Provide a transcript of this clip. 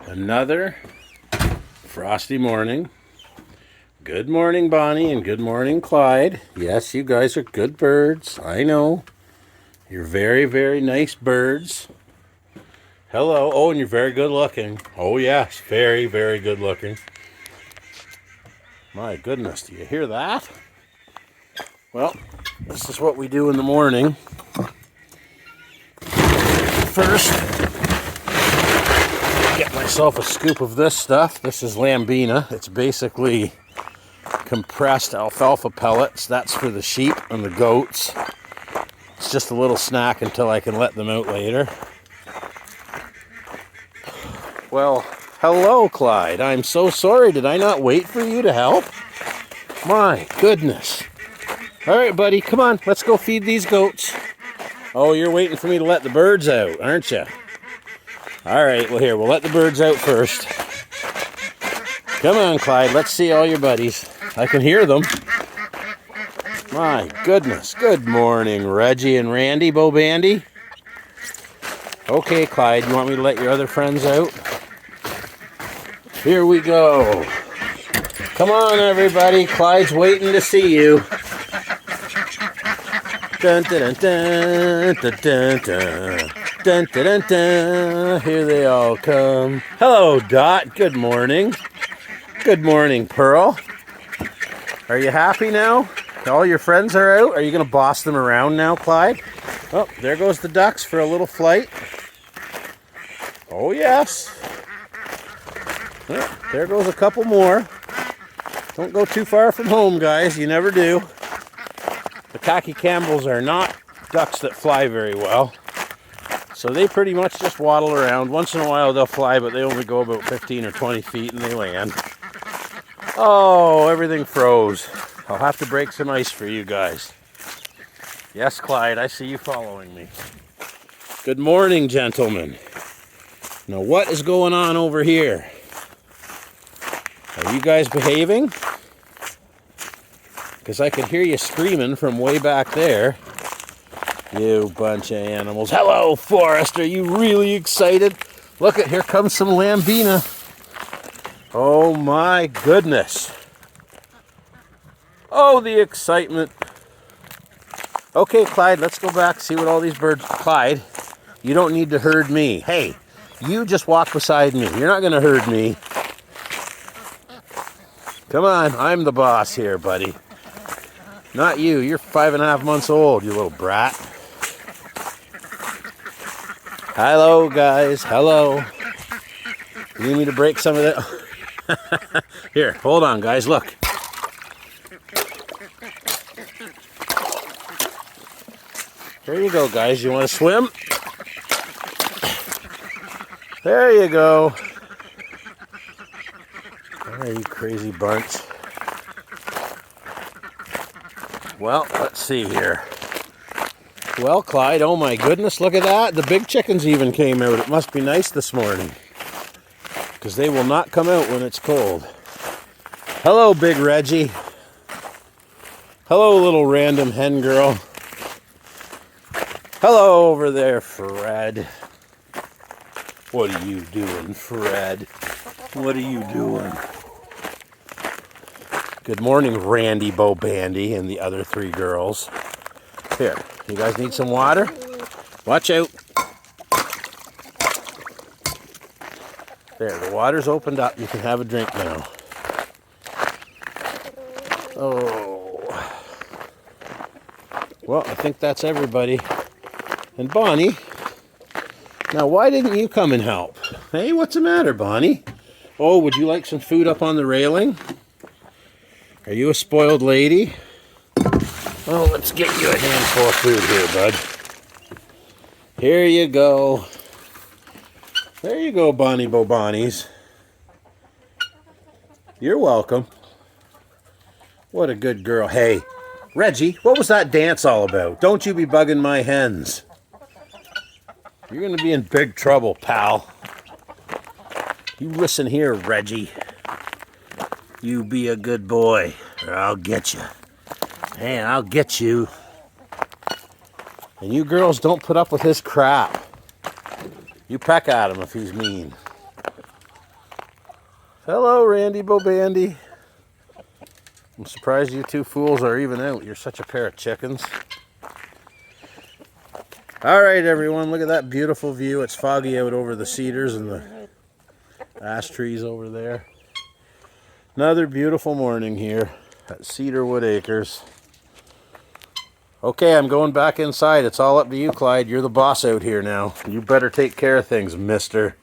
Another frosty morning. Good morning, Bonnie, and good morning, Clyde. Yes, you guys are good birds. I know. You're very, very nice birds. Hello. Oh, and you're very good looking. Oh, yes. Very, very good looking. My goodness, do you hear that? Well, this is what we do in the morning. First, get myself a scoop of this stuff. This is lambina. It's basically compressed alfalfa pellets. That's for the sheep and the goats. It's just a little snack until I can let them out later. Well, hello, Clyde. I'm so sorry. Did I not wait for you to help? My goodness. All right, buddy, come on. Let's go feed these goats. Oh, you're waiting for me to let the birds out, aren't you? All right, well, here, we'll let the birds out first. Come on, Clyde. Let's see all your buddies. I can hear them. My goodness. Good morning, Reggie and Randy, Bo Bandy. Okay, Clyde, you want me to let your other friends out? Here we go. Come on, everybody. Clyde's waiting to see you. Dun, dun, dun, dun, dun, dun, dun, dun, dun, dun. Here they all come. Hello, Dot. Good morning. Good morning, Pearl. Are you happy now? All your friends are out? Are you going to boss them around now, Clyde? Oh, there goes the ducks for a little flight. Oh, yes. Oh, there goes a couple more. Don't go too far from home, guys. You never do. The khaki Campbells are not ducks that fly very well. So they pretty much just waddle around. Once in a while they'll fly, but they only go about 15 or 20 feet and they land. Oh, everything froze. I'll have to break some ice for you guys. Yes, Clyde, I see you following me. Good morning, gentlemen. Now, what is going on over here? Are you guys behaving? Because I could hear you screaming from way back there. You bunch of animals. Hello, Forrest. Are you really excited? Look, here comes some lambina. Oh, my goodness. Oh, the excitement. Okay, Clyde, let's go back, see what all these birds... Clyde, you don't need to herd me. Hey, you just walk beside me. You're not going to herd me. Come on, I'm the boss here, buddy. Not you. You're 5.5 months old, you little brat. Hello, guys. Hello. You need me to break some of that? Here, hold on, guys. Look. There you go, guys. You want to swim? There you go. All right, you crazy bunch. Well, let's see here. Well, Clyde, oh my goodness, look at that. The big chickens even came out. It must be nice this morning, because they will not come out when it's cold. Hello, big Reggie. Hello, little random hen girl. Hello over there, Fred. What are you doing, Fred? What are you doing? Good morning, Randy, Bo Bandy, and the other 3 girls. Here, you guys need some water? Watch out. There, the water's opened up. You can have a drink now. Oh. Well, I think that's everybody. And Bonnie, now why didn't you come and help? Hey, what's the matter, Bonnie? Oh, would you like some food up on the railing? Are you a spoiled lady? Oh, let's get you a handful of food here, bud. Here you go. There you go, Bonnie Bo Bonnies. You're welcome. What a good girl. Hey, Reggie, what was that dance all about? Don't you be bugging my hens. You're going to be in big trouble, pal. You listen here, Reggie. You be a good boy, or I'll get you. Hey, I'll get you. And you girls don't put up with his crap. You peck at him if he's mean. Hello, Randy Bobandy. I'm surprised you two fools are even out. You're such a pair of chickens. All right, everyone, look at that beautiful view. It's foggy out over the cedars and the ash trees over there. Another beautiful morning here at Cedarwood Acres. Okay, I'm going back inside. It's all up to you, Clyde. You're the boss out here now. You better take care of things, mister.